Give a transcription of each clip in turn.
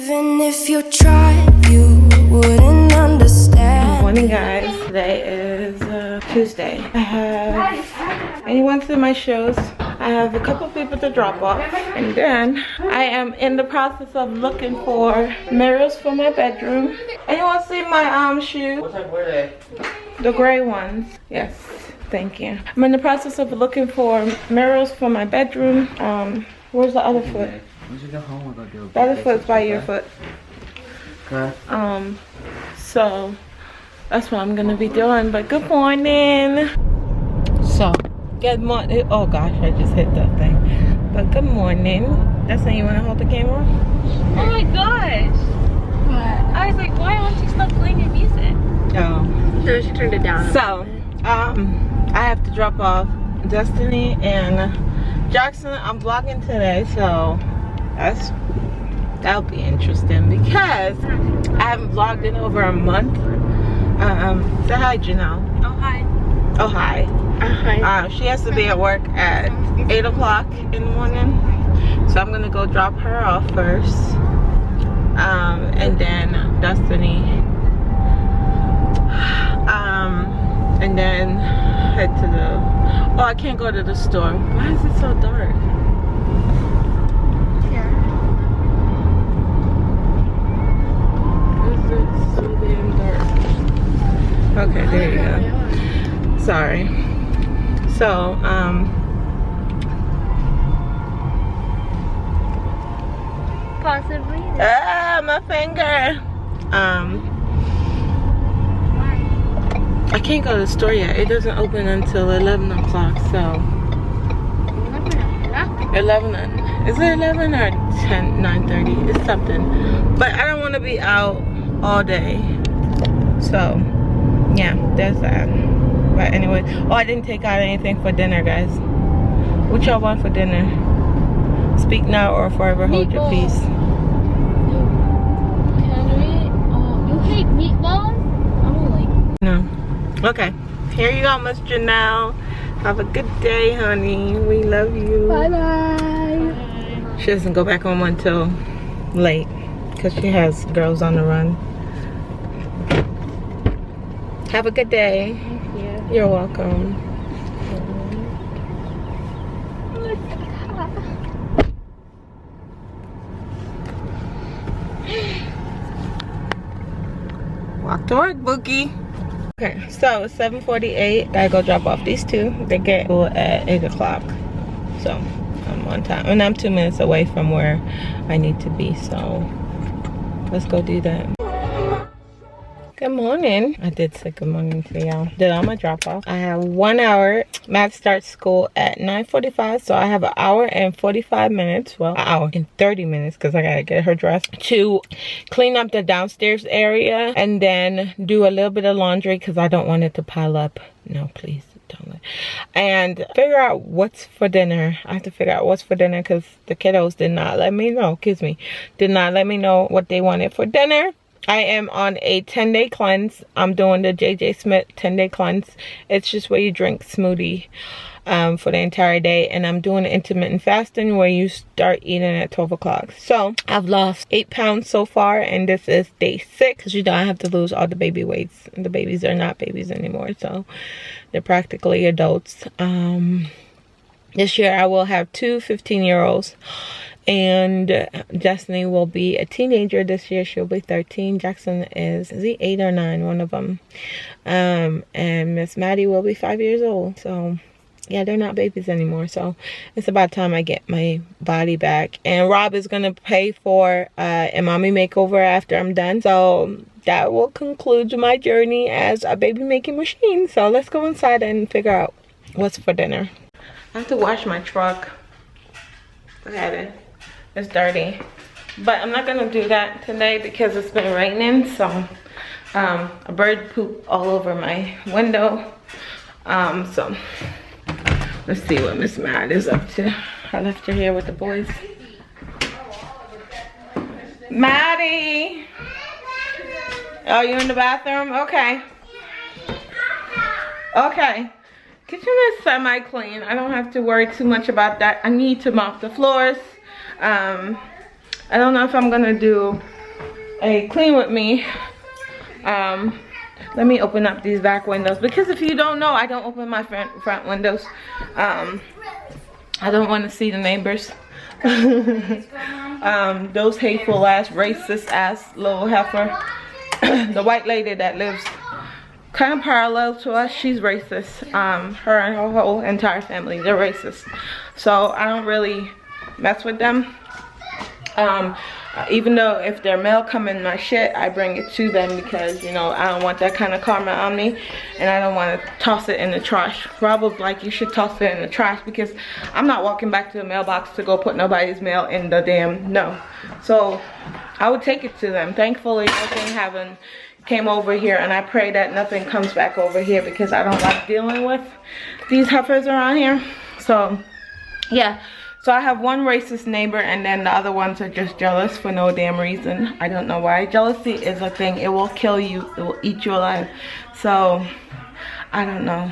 Even if you tried, you wouldn't understand. Good morning, guys. Today is Tuesday. I have anyone see my shoes. I have a couple people to drop off, and then I am in the process of looking for mirrors for my bedroom. Anyone see my shoes? What type were they? The gray ones. Yes, thank you. I'm in the process of looking for mirrors for my bedroom. Where's the other foot? Once you get home, we're gonna do The other foot's by your foot. Okay. So that's what I'm gonna be doing. But good morning. So good morning. Oh gosh, I just hit that thing. But good morning. That's when you wanna hold the camera? Oh my gosh. What? I was like, why won't you stop playing your music? Oh. So she turned it down. So I have to drop off Destiny and Jaxson. I'm vlogging today, so that'll be interesting because I haven't vlogged in over a month. Say hi, Janelle. Oh hi. Oh hi. Hi. She has to be at work at 8 o'clock in the morning, so I'm gonna go drop her off first, and then Destiny, and then head to the. Oh, I can't go to the store. Why is it so dark? So damn dark. Okay, there you go. Sorry. So, Possibly. my finger. I can't go to the store yet. It doesn't open until 11 o'clock, so. 11, is it 11 or 10, 9:30? It's something. But I don't want to be out all day. So, yeah, there's that. But anyway, oh, I didn't take out anything for dinner, guys. What y'all want for dinner? Speak now or forever hold your peace. You hate meatballs? I don't like. No. Okay. Here you go, Miss Janelle. Have a good day, honey. We love you. Bye bye. She doesn't go back home until late because she has girls on the run. Have a good day. Thank you. You're welcome. Walk to work, Bookie. Okay, so it's 7:48. Gotta go drop off these two. They get at 8 o'clock. So I'm on time. And I'm 2 minutes away from where I need to be. So let's go do that. Good morning. I did say good morning to y'all. Did all my drop off. I have 1 hour. Matt starts school at 9:45, so I have an hour and 45 minutes. Well, an hour and 30 minutes because I gotta get her dressed to clean up the downstairs area and then do a little bit of laundry because I don't want it to pile up. No, please don't. And figure out what's for dinner. I have to figure out what's for dinner because the kiddos did not let me know. Did not let me know what they wanted for dinner. I am on a 10-day cleanse. I'm doing the J.J. Smith 10-day cleanse. It's just where you drink smoothie for the entire day. And I'm doing intermittent fasting where you start eating at 12 o'clock. So I've lost 8 pounds so far. And this is day 6. Because you know I have to lose all the baby weights. And the babies are not babies anymore. So they're practically adults. This year I will have 2 15-year-olds. And Destiny will be a teenager this year. She'll be 13. Jaxson is he 8 or 9? One of them. And Miss Maddie will be 5 years old. So yeah, they're not babies anymore. So it's about time I get my body back. And Rob is gonna pay for a mommy makeover after I'm done. So that will conclude my journey as a baby making machine. So let's go inside and figure out what's for dinner. I have to wash my truck. Look at it. It's dirty, but I'm not gonna do that today because it's been raining. So a bird pooped all over my window. So let's see what Miss Mad is up to. I left her here with the boys. Maddie, oh, you in the bathroom? Okay. Okay. Kitchen is semi-clean. I don't have to worry too much about that. I need to mop the floors. I don't know if I'm gonna do a clean with me. Let me open up these back windows, because if you don't know, I don't open my front windows. I don't want to see the neighbors. Those hateful ass, racist ass little heifer. The white lady that lives kind of parallel to us, she's racist. Her and her whole entire family, they're racist. So I don't really mess with them. Even though if their mail come in my shit, I bring it to them, because you know I don't want that kind of karma on me, and I don't want to toss it in the trash. Rob was like, you should toss it in the trash, because I'm not walking back to the mailbox to go put nobody's mail in the damn, no. So I would take it to them. Thankfully nothing came over here, and I pray that nothing comes back over here, because I don't like dealing with these heifers around here. So yeah. So I have one racist neighbor, and then the other ones are just jealous for no damn reason. I don't know why. Jealousy is a thing. It will kill you. It will eat you alive. So I don't know.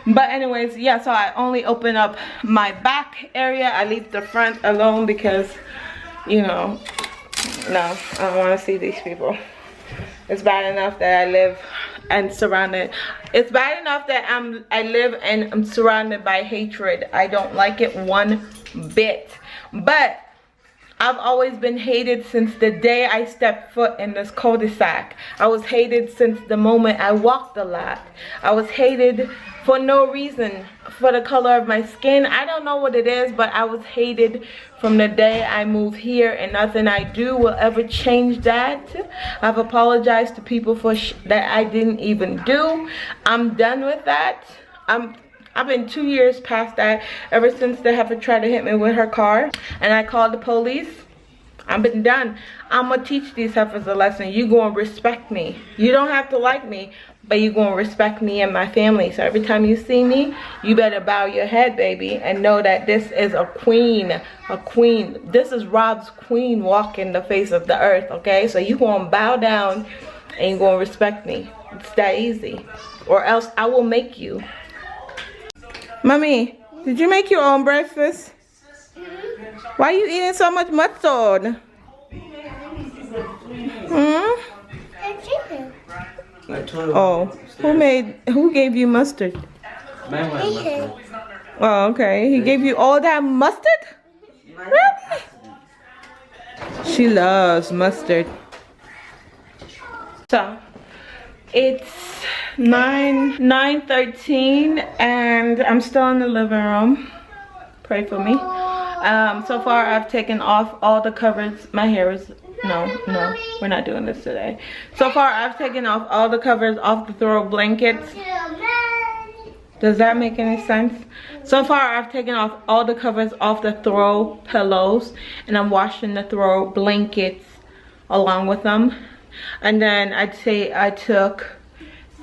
But anyways, yeah, so I only open up my back area. I leave the front alone because, you know, no, I don't want to see these people. It's bad enough that I live and surrounded. It's bad enough that I live and I'm surrounded by hatred. I don't like it one bit. But I've always been hated since the day I stepped foot in this cul-de-sac. I was hated since the moment I walked the lot. I was hated for no reason, for the color of my skin. I don't know what it is, but I was hated from the day I moved here, and nothing I do will ever change that. I've apologized to people for that I didn't even do. I'm done with that. I've been 2 years past that, ever since the heifer tried to hit me with her car and I called the police. I've been done. I'm gonna teach these heifers a lesson. You gonna respect me. You don't have to like me, but you gonna respect me and my family. So every time you see me, you better bow your head, baby, and know that this is a queen. A queen. This is Rob's queen walking the face of the earth, okay? So you gonna bow down and you gonna respect me. It's that easy. Or else I will make you. Mommy, did you make your own breakfast? Why are you eating so much mustard? Oh, who gave you mustard? Oh, okay. He gave you all that mustard? Really? She loves mustard. So it's 9:13 and I'm still in the living room. Pray for me. So far I've taken off all the covers. My hair is no, we're not doing this today. So far I've taken off all the covers off the throw blankets. Does that make any sense? So far I've taken off all the covers off the throw pillows, and I'm washing the throw blankets along with them. And then I'd say I took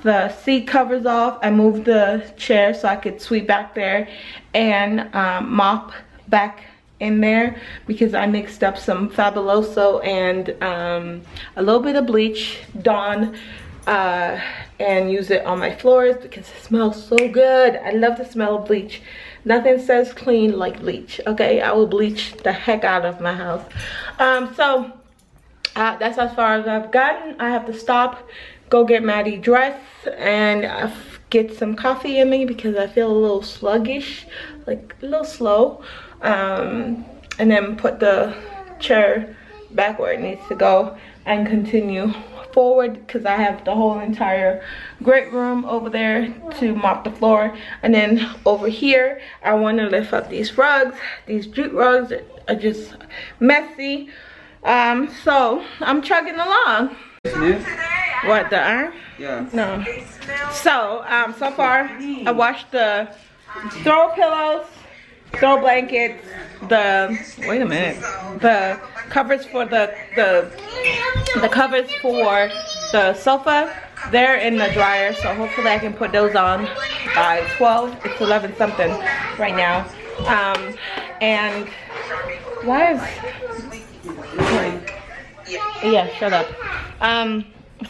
the seat covers off. I moved the chair so I could sweep back there and mop back in there, because I mixed up some Fabuloso and a little bit of bleach, Dawn, and use it on my floors because it smells so good. I love the smell of bleach. Nothing says clean like bleach, okay? I will bleach the heck out of my house. That's as far as I've gotten. I have to stop, go get Maddie dressed, and get some coffee in me because I feel a little sluggish, like a little slow. And then put the chair back where it needs to go and continue forward, because I have the whole entire great room over there to mop the floor. And then over here I want to lift up these rugs. These jute rugs are just messy. So I'm chugging along. What, the iron? Yeah. No. So so far I washed the throw pillows, throw blankets, the covers for the covers for the sofa. They're in the dryer, so hopefully I can put those on by 12. It's 11 something right now. And why is yeah, shut up.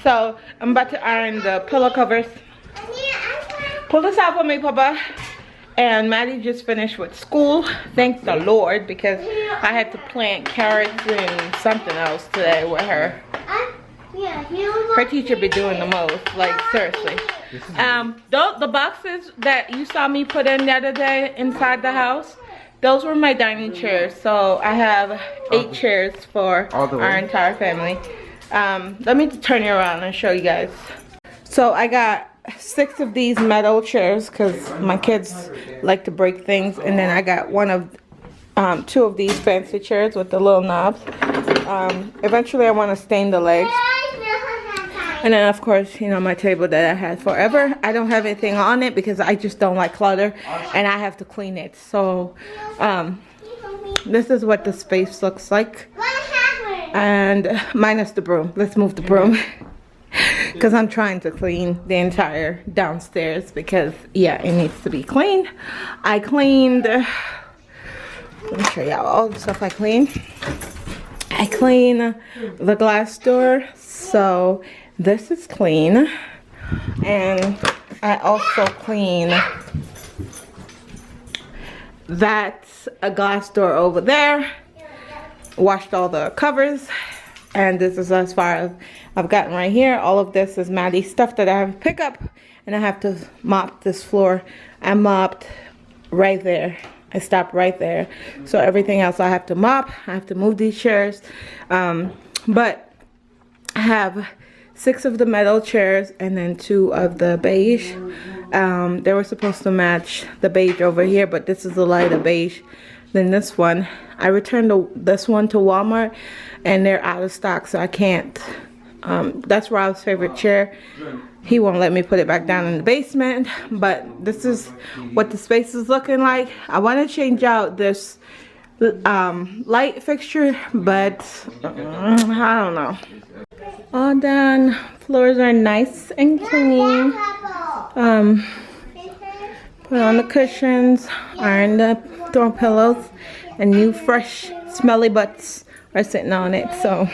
So I'm about to iron the pillow covers. Pull this out for me, Papa. And Maddie just finished with school, thank the Lord, because I had to plant carrots and something else today with her. Her teacher be doing the most, like seriously. The boxes that you saw me put in the other day inside the house, those were my dining chairs. So I have 8 chairs for our entire family. Let me turn you around and show you guys. So I got 6 of these metal chairs because my kids like to break things, and then I got 2 of these fancy chairs with the little knobs. Eventually I want to stain the legs. And then of course, you know, my table that I had forever. I don't have anything on it because I just don't like clutter and I have to clean it. So this is what the space looks like. And minus the broom. Let's move the broom. Because I'm trying to clean the entire downstairs because, yeah, it needs to be cleaned. I cleaned, let me show y'all all the stuff I cleaned. I cleaned the glass door, so this is clean. And I also cleaned that's a glass door over there. Washed all the covers. And this is as far as I've gotten right here. All of this is Maddie's stuff that I have to pick up. And I have to mop this floor. I mopped right there. I stopped right there. So everything else I have to mop. I have to move these chairs. But I have 6 of the metal chairs and then 2 of the beige. They were supposed to match the beige over here, but this is a lighter beige than this one. I returned this one to Walmart and they're out of stock, so I can't. That's Rob's favorite chair. He won't let me put it back down in the basement, but this is what the space is looking like. I want to change out this light fixture, but I don't know. All done. Floors are nice and clean. Put on the cushions, iron the throw pillows, and new fresh smelly butts are sitting on it. So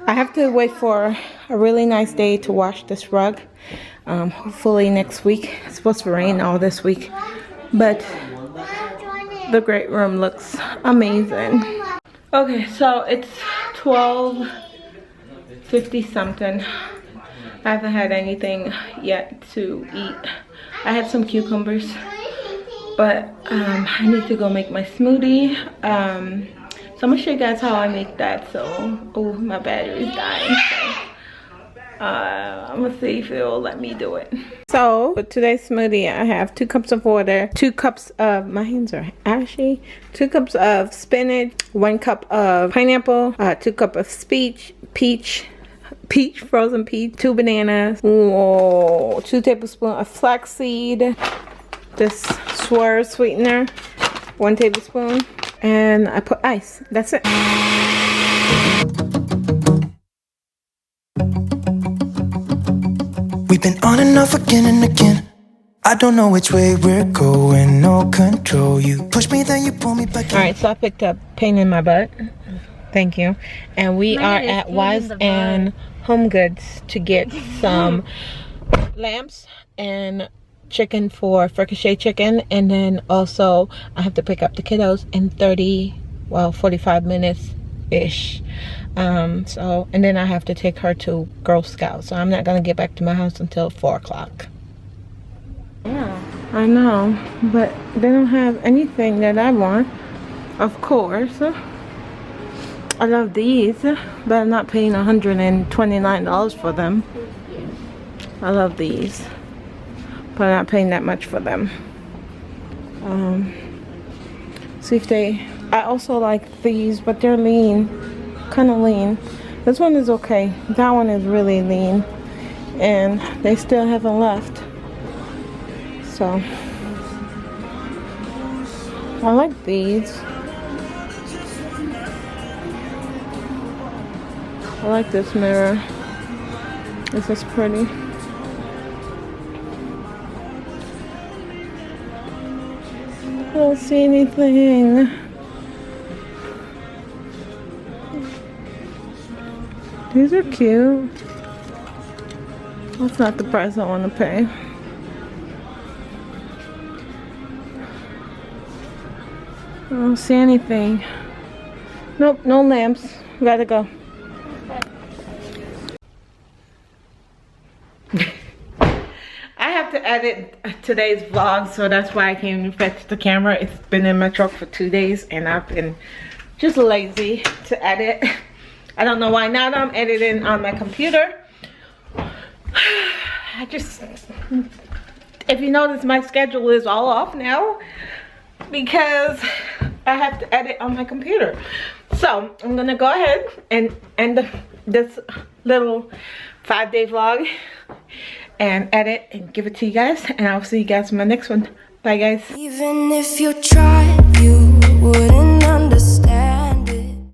I have to wait for a really nice day to wash this rug. Hopefully next week. It's supposed to rain all this week, but the great room looks amazing. Okay, so it's 12:50 something. I haven't had anything yet to eat. I had some cucumbers, but I need to go make my smoothie. So I'm gonna show you guys how I make that. So, oh, my battery's dying. So, I'm gonna see if it'll let me do it. So, for today's smoothie, I have 2 cups of water, 2 cups of, my hands are ashy, 2 cups of spinach, 1 cup of pineapple, 2 cups of frozen peach, 2 bananas, 2 tablespoons of flaxseed, this Swerve sweetener, 1 tablespoon, and I put ice. That's it. We've been on and off again and again. I don't know which way we're going, no control. You push me, then you pull me back. Alright, so I picked up pain in my butt. Thank you. And we are at Wise and Home Goods to get some lamps and chicken for fricassee chicken. And then also I have to pick up the kiddos in 45 minutes-ish. So, and then I have to take her to Girl Scouts. So I'm not going to get back to my house until 4 o'clock. Yeah, I know. But they don't have anything that I want. Of course. I love these, but I'm not paying $129 for them. I love these, but I'm not paying that much for them. See if they, I also like these, but they're lean, kind of lean. This one is okay. That one is really lean, and they still haven't left. So, I like these. I like this mirror. This is pretty. I don't see anything. These are cute. That's not the price I want to pay. I don't see anything. Nope, no lamps. Gotta go. have to edit today's vlog, so that's why I came to fetch the camera. It's been in my truck for 2 days and I've been just lazy to edit. I don't know why. Now that I'm editing on my computer, I just, if you notice, my schedule is all off now because I have to edit on my computer. So I'm gonna go ahead and end this little 5-day vlog and edit and give it to you guys, and I'll see you guys in my next one. Bye guys. Even if you tried, you wouldn't